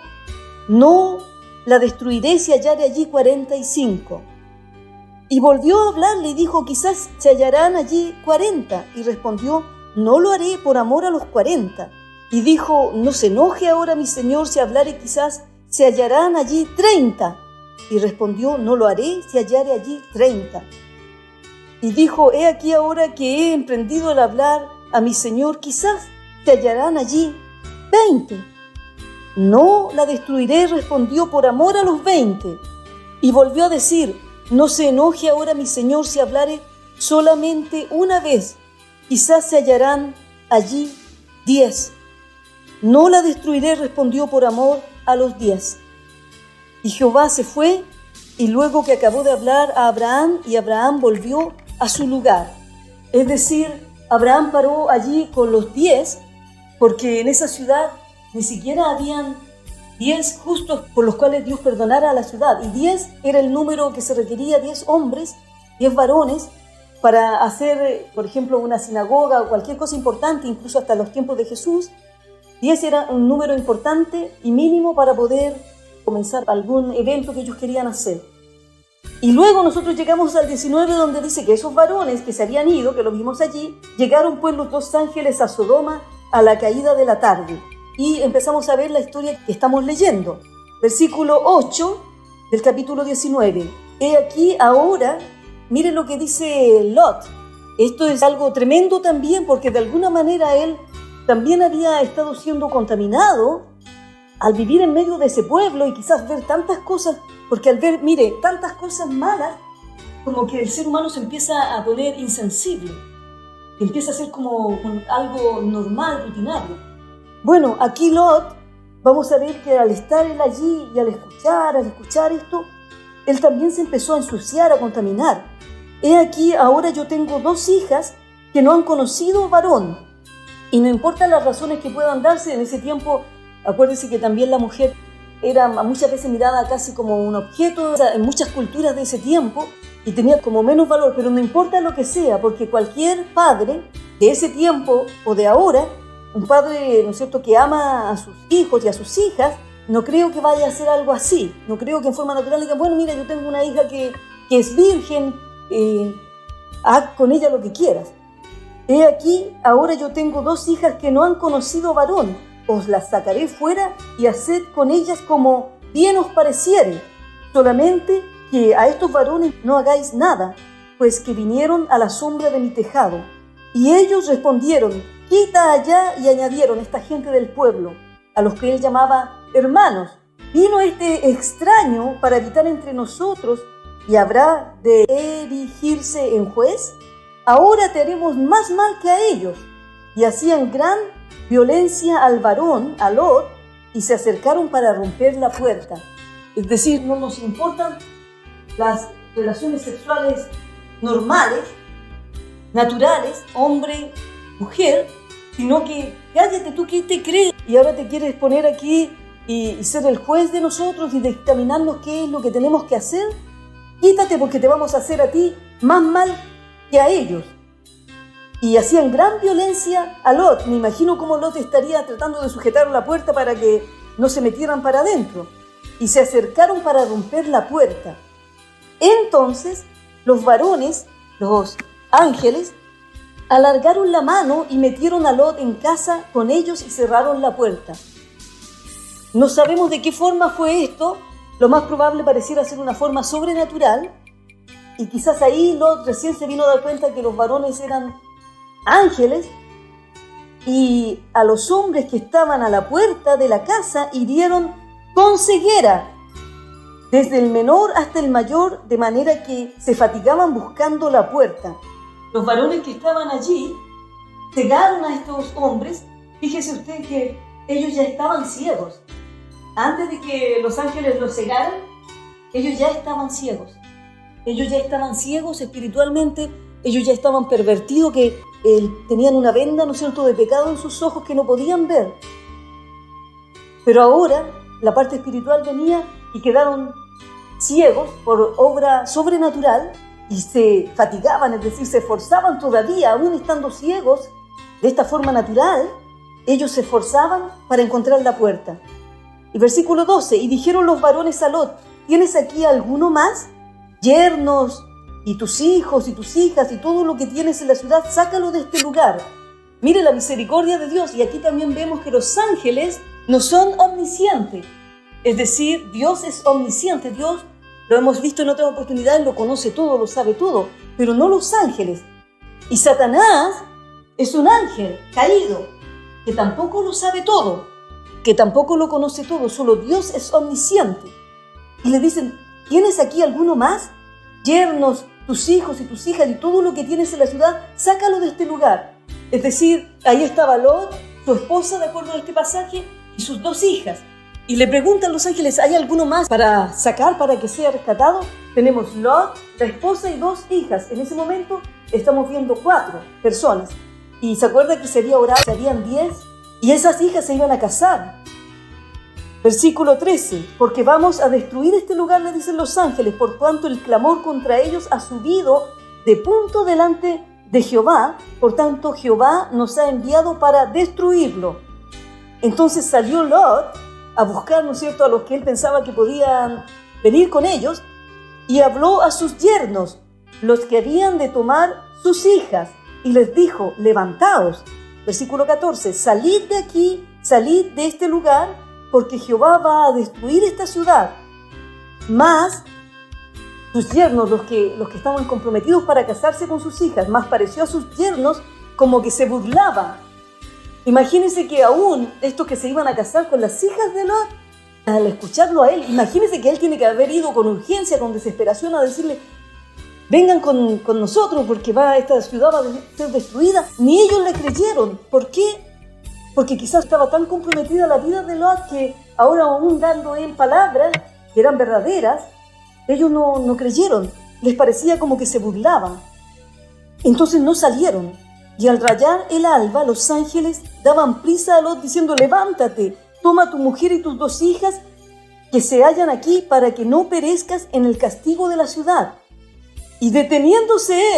no la destruiré si hallare allí 45. Y volvió a hablarle y dijo, quizás se hallarán allí 40. Y respondió, no lo haré por amor a los 40. Y dijo, no se enoje ahora mi señor si hablare, quizás se hallarán allí 30. Y respondió, no lo haré si hallare allí 30. Y dijo, he aquí ahora que he emprendido el hablar a mi señor, quizás se hallarán allí 20. No la destruiré, respondió, por amor a los 20. Y volvió a decir, no se enoje ahora mi señor si hablare solamente una vez, quizás se hallarán allí 10. No la destruiré, respondió, por amor a los 10. Y Jehová se fue, y luego que acabó de hablar a Abraham, y Abraham volvió a su lugar. Es decir, Abraham paró allí con los 10, porque en esa ciudad ni siquiera habían 10 justos por los cuales Dios perdonara a la ciudad. Y 10 era el número que se requería, 10 hombres, 10 varones, para hacer, por ejemplo, una sinagoga o cualquier cosa importante, incluso hasta los tiempos de Jesús. 10 era un número importante y mínimo para poder comenzar algún evento que ellos querían hacer. Y luego nosotros llegamos al 19, donde dice que esos varones que se habían ido, que los vimos allí, llegaron pues los 2 ángeles a Sodoma a la caída de la tarde. Y empezamos a ver la historia que estamos leyendo. Versículo 8 del capítulo 19. He aquí ahora, miren lo que dice Lot. Esto es algo tremendo también, porque de alguna manera él también había estado siendo contaminado al vivir en medio de ese pueblo y quizás ver tantas cosas, porque al ver, mire, tantas cosas malas, como que el ser humano se empieza a poner insensible, empieza a ser como algo normal, rutinario. Bueno, aquí Lot, vamos a ver que al estar él allí y al escuchar esto, él también se empezó a ensuciar, a contaminar. He aquí, ahora yo tengo 2 hijas que no han conocido varón, y no importa las razones que puedan darse en ese tiempo. Acuérdense que también la mujer era muchas veces mirada casi como un objeto en muchas culturas de ese tiempo y tenía como menos valor, pero no importa lo que sea, porque cualquier padre de ese tiempo o de ahora, un padre, ¿no es cierto?, que ama a sus hijos y a sus hijas, no creo que vaya a hacer algo así. No creo que en forma natural diga, bueno, mira, yo tengo una hija que es virgen, haz con ella lo que quieras. He aquí, ahora yo tengo 2 hijas que no han conocido varón. Os las sacaré fuera y haced con ellas como bien os pareciere. Solamente que a estos varones no hagáis nada, pues que vinieron a la sombra de mi tejado. Y ellos respondieron, quita allá, y añadieron esta gente del pueblo, a los que él llamaba hermanos. Vino este extraño para habitar entre nosotros y habrá de erigirse en juez. Ahora te haremos más mal que a ellos. Y hacían gran violencia al varón, a Lot, y se acercaron para romper la puerta. Es decir, no nos importan las relaciones sexuales normales, naturales, hombre, mujer, sino que cállate, tú qué te crees, y ahora te quieres poner aquí y ser el juez de nosotros y dictaminarnos qué es lo que tenemos que hacer. Quítate, porque te vamos a hacer a ti más mal que a ellos. Y hacían gran violencia a Lot. Me imagino cómo Lot estaría tratando de sujetar la puerta para que no se metieran para adentro. Y se acercaron para romper la puerta. Entonces los varones, los ángeles, alargaron la mano y metieron a Lot en casa con ellos y cerraron la puerta. No sabemos de qué forma fue esto. Lo más probable pareciera ser una forma sobrenatural. Y quizás ahí Lot recién se vino a dar cuenta que los varones eran ángeles, y a los hombres que estaban a la puerta de la casa hirieron con ceguera, desde el menor hasta el mayor, de manera que se fatigaban buscando la puerta. Los varones que estaban allí cegaron a estos hombres. Fíjese usted que ellos ya estaban ciegos. Antes de que los ángeles los cegaran, ellos ya estaban ciegos. Ellos ya estaban ciegos espiritualmente. Ellos ya estaban pervertidos, que tenían una venda, ¿no es cierto?, de pecado en sus ojos que no podían ver. Pero ahora la parte espiritual venía y quedaron ciegos por obra sobrenatural y se fatigaban, es decir, se esforzaban todavía, aún estando ciegos de esta forma natural. Ellos se esforzaban para encontrar la puerta. Y versículo 12, y dijeron los varones a Lot, ¿tienes aquí alguno más? Yernos, y tus hijos y tus hijas y todo lo que tienes en la ciudad, sácalo de este lugar. Mire la misericordia de Dios. Y aquí también vemos que los ángeles no son omniscientes. Es decir, Dios es omnisciente. Dios, lo hemos visto en otras oportunidades, lo conoce todo, lo sabe todo, pero no los ángeles. Y Satanás es un ángel caído, que tampoco lo sabe todo, que tampoco lo conoce todo. Solo Dios es omnisciente. Y le dicen, ¿tienes aquí alguno más? Yernos, tus hijos y tus hijas y todo lo que tienes en la ciudad, sácalo de este lugar. Es decir, ahí estaba Lot, su esposa, de acuerdo a este pasaje, y sus 2 hijas. Y le preguntan los ángeles, ¿hay alguno más para sacar, para que sea rescatado? Tenemos Lot, la esposa y 2 hijas. En ese momento estamos viendo 4 personas. Y se acuerda que se había orado, serían 10, y esas hijas se iban a casar. Versículo 13, porque vamos a destruir este lugar, le dicen los ángeles, por cuanto el clamor contra ellos ha subido de punto delante de Jehová, por tanto Jehová nos ha enviado para destruirlo. Entonces salió Lot a buscar, ¿no es cierto?, a los que él pensaba que podían venir con ellos, y habló a sus yernos, los que habían de tomar sus hijas, y les dijo: levantaos. Versículo 14, salid de aquí, salid de este lugar, porque Jehová va a destruir esta ciudad. Mas sus yernos, los que estaban comprometidos para casarse con sus hijas, más pareció a sus yernos como que se burlaba. Imagínense que aún estos que se iban a casar con las hijas de Lot, al escucharlo a él, imagínense que él tiene que haber ido con urgencia, con desesperación, a decirle: vengan con nosotros porque esta ciudad va a ser destruida. Ni ellos le creyeron. ¿Por qué? Porque quizás estaba tan comprometida la vida de Lot que ahora, aún dando él palabras que eran verdaderas, ellos no creyeron. Les parecía como que se burlaban. Entonces no salieron. Y al rayar el alba, los ángeles daban prisa a Lot diciendo: levántate, toma tu mujer y tus 2 hijas que se hallan aquí para que no perezcas en el castigo de la ciudad. Y deteniéndose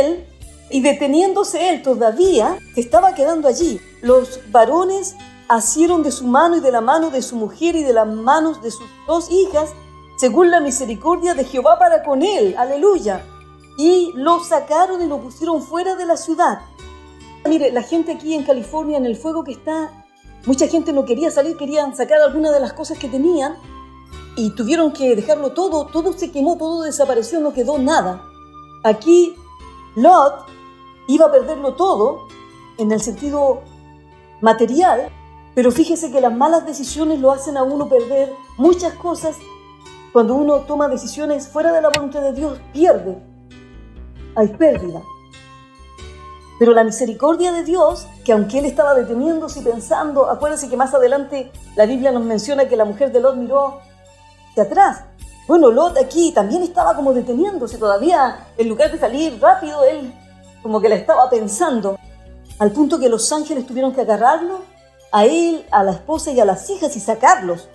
él todavía, que estaba quedando allí, los varones asieron de su mano y de la mano de su mujer y de las manos de sus 2 hijas, según la misericordia de Jehová para con él. Aleluya. Y lo sacaron y lo pusieron fuera de la ciudad. Mire, la gente aquí en California, en el fuego que está, mucha gente no quería salir, querían sacar algunas de las cosas que tenían y tuvieron que dejarlo todo se quemó, todo desapareció, no quedó nada. Aquí Lot iba a perderlo todo en el sentido material, pero fíjese que las malas decisiones lo hacen a uno perder muchas cosas. Cuando uno toma decisiones fuera de la voluntad de Dios, pierde, hay pérdida. Pero la misericordia de Dios, que aunque él estaba deteniéndose y pensando, acuérdense que más adelante la Biblia nos menciona que la mujer de Lot miró hacia atrás. Bueno, Lot aquí también estaba como deteniéndose todavía, en lugar de salir rápido, él como que la estaba pensando, al punto que los ángeles tuvieron que agarrarlo, a él, a la esposa y a las hijas, y sacarlos.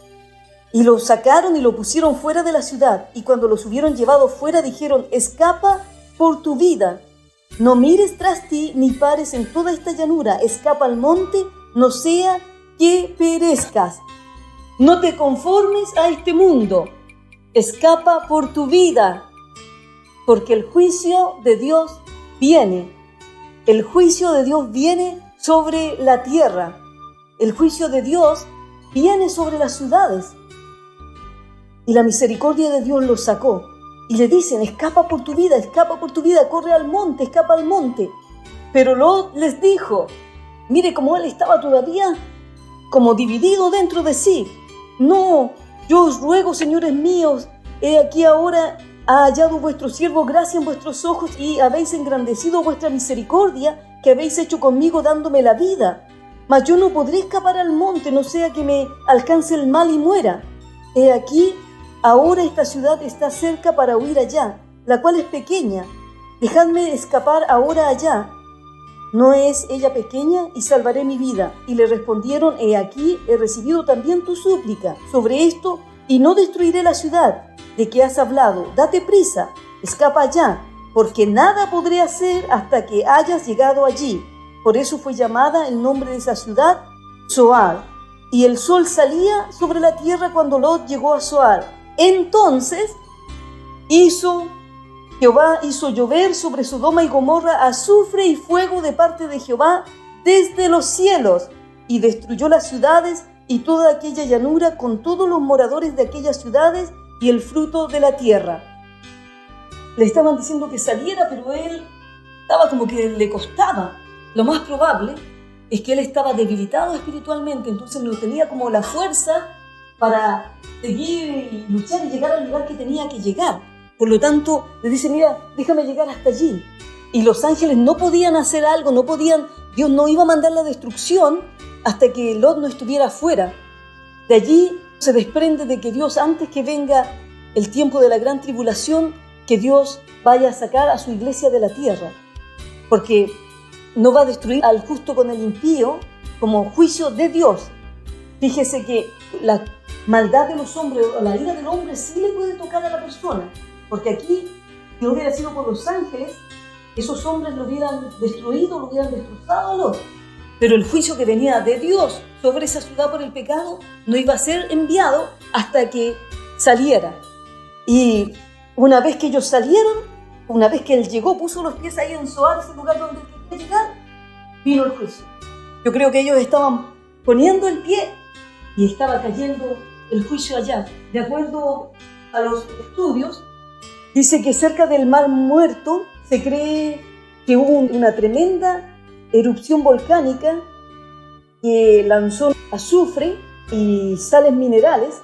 Y lo sacaron y lo pusieron fuera de la ciudad, y cuando los hubieron llevado fuera dijeron: escapa por tu vida, no mires tras ti ni pares en toda esta llanura, escapa al monte, no sea que perezcas. No te conformes a este mundo, escapa por tu vida, porque el juicio de Dios viene. El juicio de Dios viene sobre la tierra. El juicio de Dios viene sobre las ciudades. Y la misericordia de Dios los sacó. Y le dicen: escapa por tu vida, corre al monte, escapa al monte. Pero Lot les dijo, mire cómo él estaba todavía como dividido dentro de sí: no, yo os ruego, señores míos, he aquí ahora ha hallado vuestro siervo gracia en vuestros ojos y habéis engrandecido vuestra misericordia que habéis hecho conmigo dándome la vida. Mas yo no podré escapar al monte, no sea que me alcance el mal y muera. He aquí, ahora esta ciudad está cerca para huir allá, la cual es pequeña. Dejadme escapar ahora allá. ¿No es ella pequeña? Y salvaré mi vida. Y le respondieron: he aquí, he recibido también tu súplica sobre esto, y no destruiré la ciudad de que has hablado. Date prisa, escapa allá, porque nada podré hacer hasta que hayas llegado allí. Por eso fue llamada el nombre de esa ciudad Zoar. Y el sol salía sobre la tierra cuando Lot llegó a Zoar. Entonces Jehová hizo llover sobre Sodoma y Gomorra azufre y fuego de parte de Jehová desde los cielos, y destruyó las ciudades y toda aquella llanura con todos los moradores de aquellas ciudades y el fruto de la tierra. Le estaban diciendo que saliera, pero él estaba como que le costaba. Lo más probable es que él estaba debilitado espiritualmente, entonces no tenía como la fuerza para seguir y luchar y llegar al lugar que tenía que llegar. Por lo tanto, le dice: mira, déjame llegar hasta allí. Y los ángeles no podían hacer algo, Dios no iba a mandar la destrucción hasta que Lot no estuviera afuera. De allí se desprende de que Dios, antes que venga el tiempo de la gran tribulación, que Dios vaya a sacar a su iglesia de la tierra. Porque no va a destruir al justo con el impío como juicio de Dios. Fíjese que la maldad de los hombres o la ira del hombre sí le puede tocar a la persona. Porque aquí, si no hubiera sido por los ángeles, esos hombres lo hubieran destruido, lo hubieran destrozado a Lot. Pero el juicio que venía de Dios sobre esa ciudad por el pecado, no iba a ser enviado hasta que saliera. Y una vez que ellos salieron, una vez que él llegó, puso los pies ahí en Zoar, ese lugar donde quería llegar, vino el juicio. Yo creo que ellos estaban poniendo el pie y estaba cayendo el juicio allá. De acuerdo a los estudios, dice que cerca del Mar Muerto se cree que hubo una tremenda erupción volcánica que lanzó azufre y sales minerales,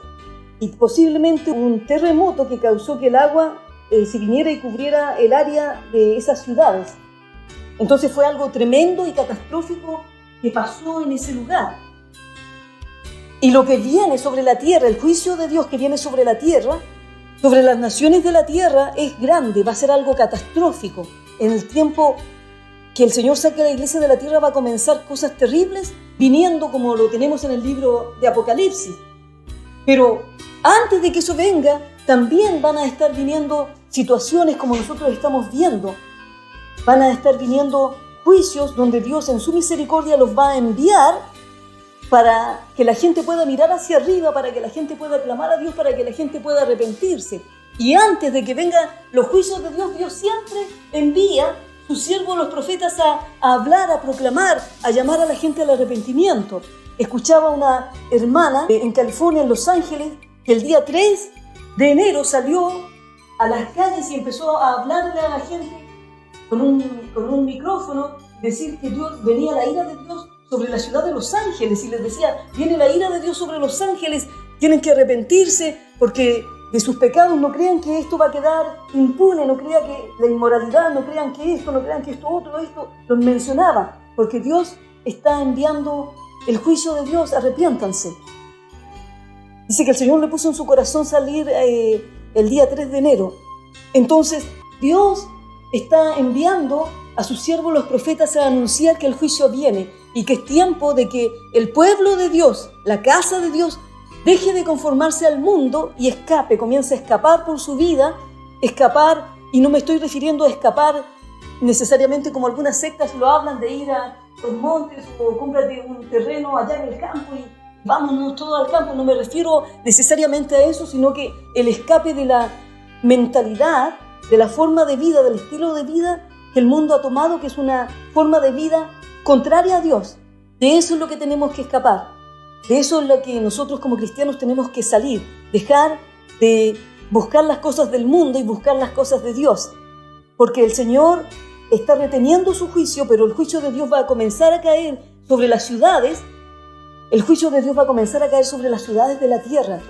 y posiblemente un terremoto que causó que el agua se viniera y cubriera el área de esas ciudades. Entonces fue algo tremendo y catastrófico que pasó en ese lugar. Y lo que viene sobre la tierra, el juicio de Dios que viene sobre la tierra, sobre las naciones de la tierra, es grande, va a ser algo catastrófico. En el tiempo que el Señor saque a la iglesia de la tierra va a comenzar cosas terribles, viniendo como lo tenemos en el libro de Apocalipsis. Pero antes de que eso venga, también van a estar viniendo situaciones como nosotros estamos viendo. Van a estar viniendo juicios donde Dios en su misericordia los va a enviar para que la gente pueda mirar hacia arriba, para que la gente pueda clamar a Dios, para que la gente pueda arrepentirse. Y antes de que vengan los juicios de Dios, Dios siempre envía sus siervos, los profetas, a hablar, a proclamar, a llamar a la gente al arrepentimiento. Escuchaba una hermana en California, en Los Ángeles, que el día 3 de enero salió a las calles y empezó a hablarle a la gente con un micrófono, decir que venía la ira de Dios sobre la ciudad de Los Ángeles, y les decía, viene la ira de Dios sobre Los Ángeles, tienen que arrepentirse porque de sus pecados, no crean que esto va a quedar impune, no crean que la inmoralidad, no crean que esto, no crean que esto otro, esto, los mencionaba, porque Dios está enviando el juicio de Dios, arrepiéntanse. Dice que el Señor le puso en su corazón salir el día 3 de enero. Entonces, Dios está enviando a sus siervos los profetas a anunciar que el juicio viene y que es tiempo de que el pueblo de Dios, la casa de Dios, deje de conformarse al mundo y escape, comience a escapar por su vida, escapar, y no me estoy refiriendo a escapar necesariamente como algunas sectas lo hablan, de ir a los montes o cómprate un terreno allá en el campo y vámonos todos al campo. No me refiero necesariamente a eso, sino que el escape de la mentalidad, de la forma de vida, del estilo de vida que el mundo ha tomado, que es una forma de vida contraria a Dios. De eso es lo que tenemos que escapar. De eso es lo que nosotros como cristianos tenemos que salir. Dejar de buscar las cosas del mundo y buscar las cosas de Dios. Porque el Señor está reteniendo su juicio, pero el juicio de Dios va a comenzar a caer sobre las ciudades. El juicio de Dios va a comenzar a caer sobre las ciudades de la tierra.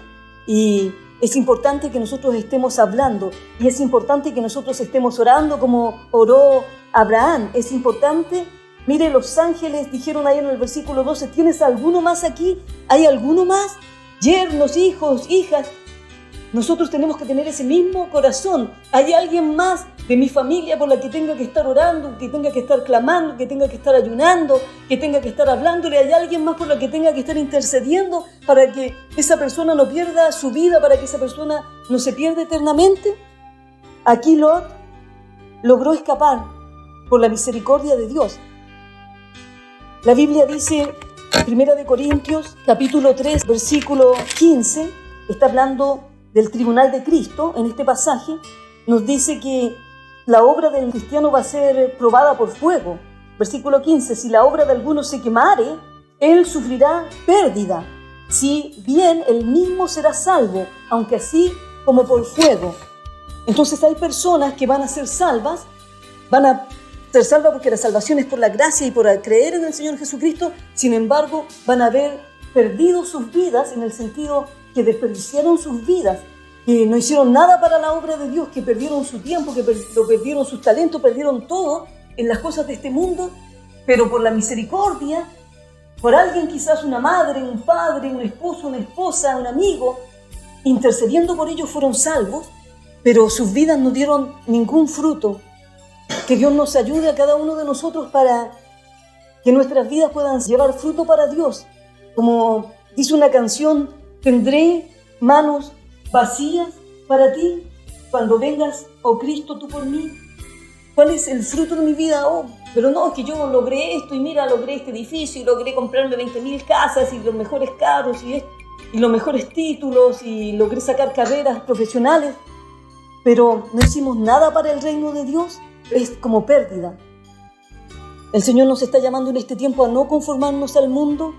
Y es importante que nosotros estemos hablando, y es importante que nosotros estemos orando como oró Abraham. Es importante, mire, los ángeles dijeron ahí en el versículo 12, ¿tienes alguno más aquí? ¿Hay alguno más? Yernos, hijos, hijas. Nosotros tenemos que tener ese mismo corazón. ¿Hay alguien más de mi familia por la que tenga que estar orando, que tenga que estar clamando, que tenga que estar ayunando, que tenga que estar hablándole? ¿Hay alguien más por la que tenga que estar intercediendo para que esa persona no pierda su vida, para que esa persona no se pierda eternamente? Aquí Lot logró escapar por la misericordia de Dios. La Biblia dice, 1 Corintios, capítulo 3, versículo 15, está hablando del tribunal de Cristo. En este pasaje nos dice que la obra del cristiano va a ser probada por fuego. Versículo 15, si la obra de alguno se quemare, él sufrirá pérdida, si bien él mismo será salvo, aunque así como por fuego. Entonces hay personas que van a ser salvas, van a ser salvas porque la salvación es por la gracia y por creer en el Señor Jesucristo. Sin embargo, van a haber perdido sus vidas, en el sentido que desperdiciaron sus vidas, que no hicieron nada para la obra de Dios, que perdieron su tiempo, que perdieron sus talentos, perdieron todo en las cosas de este mundo, pero por la misericordia, por alguien, quizás una madre, un padre, un esposo, una esposa, un amigo, intercediendo por ellos, fueron salvos, pero sus vidas no dieron ningún fruto. Que Dios nos ayude a cada uno de nosotros para que nuestras vidas puedan llevar fruto para Dios. Como dice una canción, tendré manos vacías para ti cuando vengas, oh Cristo, tú por mí. ¿Cuál es el fruto de mi vida? Oh, pero no, es que yo logré esto y mira, logré este edificio y logré comprarme 20.000 casas y los mejores carros y los mejores títulos y logré sacar carreras profesionales, pero no hicimos nada para el reino de Dios. Es como pérdida. El Señor nos está llamando en este tiempo a no conformarnos al mundo.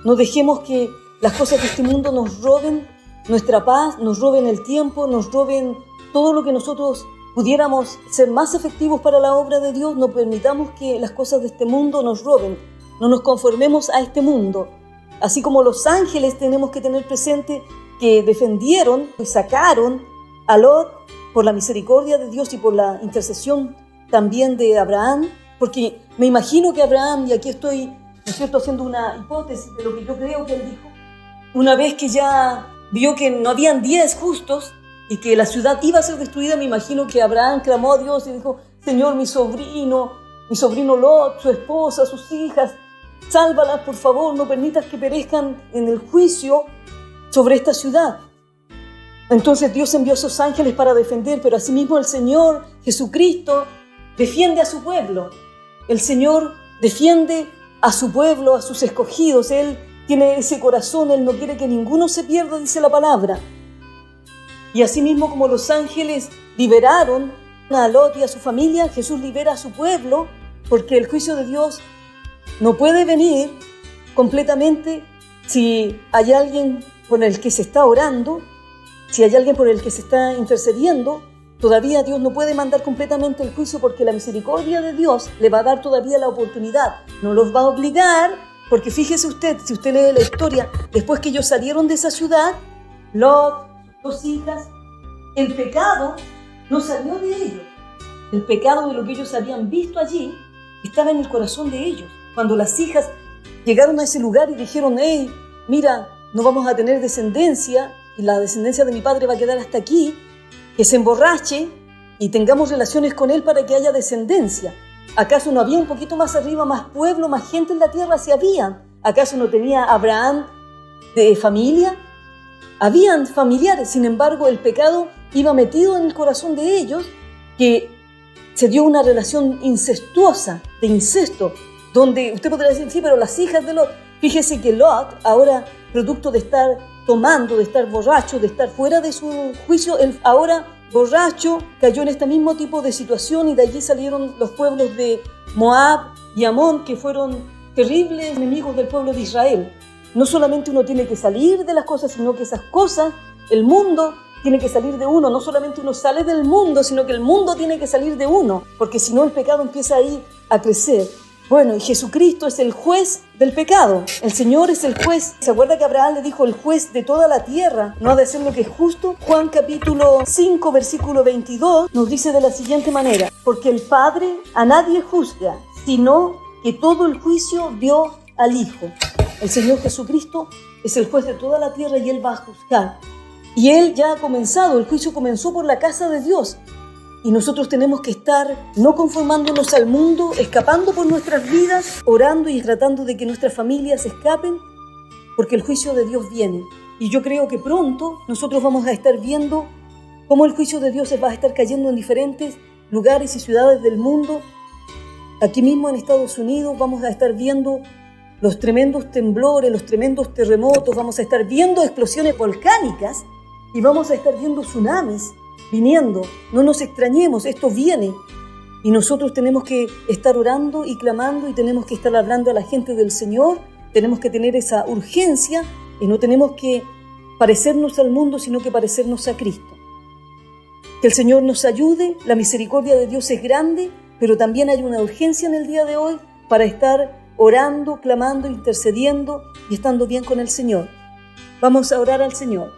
No dejemos que las cosas de este mundo nos roben nuestra paz, nos roben el tiempo, nos roben todo lo que nosotros pudiéramos ser más efectivos para la obra de Dios. No permitamos que las cosas de este mundo nos roben. No nos conformemos a este mundo. Así como los ángeles tenemos que tener presente que defendieron y sacaron a Lot por la misericordia de Dios y por la intercesión también de Abraham, porque me imagino que Abraham, y aquí estoy, ¿no es cierto?, haciendo una hipótesis de lo que yo creo que él dijo, una vez que ya vio que no habían 10 justos y que la ciudad iba a ser destruida, me imagino que Abraham clamó a Dios y dijo: Señor, mi sobrino Lot, su esposa, sus hijas, sálvalas, por favor, no permitas que perezcan en el juicio sobre esta ciudad. Entonces Dios envió a sus ángeles para defender, pero asimismo el Señor Jesucristo defiende a su pueblo. El Señor defiende a su pueblo, a sus escogidos. Él tiene ese corazón, Él no quiere que ninguno se pierda, dice la palabra. Y asimismo como los ángeles liberaron a Lot y a su familia, Jesús libera a su pueblo, porque el juicio de Dios no puede venir completamente si hay alguien por el que se está orando, si hay alguien por el que se está intercediendo. Todavía Dios no puede mandar completamente el juicio, porque la misericordia de Dios le va a dar todavía la oportunidad. No los va a obligar, porque fíjese usted, si usted lee la historia, después que ellos salieron de esa ciudad, Lot, sus 2 hijas, el pecado no salió de ellos. El pecado de lo que ellos habían visto allí estaba en el corazón de ellos. Cuando las hijas llegaron a ese lugar y dijeron: hey, mira, no vamos a tener descendencia y la descendencia de mi padre va a quedar hasta aquí, que se emborrache y tengamos relaciones con él para que haya descendencia. ¿Acaso no había un poquito más arriba más pueblo, más gente en la tierra? Si había. ¿Acaso no tenía Abraham de familia? Habían familiares. Sin embargo, el pecado iba metido en el corazón de ellos, que se dio una relación incestuosa, de incesto, donde usted podría decir: sí, pero las hijas de Lot. Fíjese que Lot, ahora producto de estar tomando, de estar borracho, de estar fuera de su juicio, él ahora borracho cayó en este mismo tipo de situación, y de allí salieron los pueblos de Moab y Amón, que fueron terribles enemigos del pueblo de Israel. No solamente uno tiene que salir de las cosas, sino que esas cosas, el mundo tiene que salir de uno. No solamente uno sale del mundo, sino que el mundo tiene que salir de uno, porque si no el pecado empieza ahí a crecer. Bueno, y Jesucristo es el juez del pecado. El Señor es el juez. ¿Se acuerda que Abraham le dijo: el juez de toda la tierra no ha de hacer lo que es justo? Juan capítulo 5, versículo 22 nos dice de la siguiente manera: porque el Padre a nadie juzga, sino que todo el juicio dio al Hijo. El Señor Jesucristo es el juez de toda la tierra y Él va a juzgar. Y Él ya ha comenzado, el juicio comenzó por la casa de Dios. Y nosotros tenemos que estar no conformándonos al mundo, escapando por nuestras vidas, orando y tratando de que nuestras familias escapen, porque el juicio de Dios viene. Y yo creo que pronto nosotros vamos a estar viendo cómo el juicio de Dios va a estar cayendo en diferentes lugares y ciudades del mundo. Aquí mismo en Estados Unidos vamos a estar viendo los tremendos temblores, los tremendos terremotos, vamos a estar viendo explosiones volcánicas y vamos a estar viendo tsunamis viniendo. No nos extrañemos, esto viene. Y nosotros tenemos que estar orando y clamando, y tenemos que estar hablando a la gente del Señor. Tenemos que tener esa urgencia, y no tenemos que parecernos al mundo, sino que parecernos a Cristo. Que el Señor nos ayude. La misericordia de Dios es grande, pero también hay una urgencia en el día de hoy para estar orando, clamando, intercediendo y estando bien con el Señor. Vamos a orar al Señor.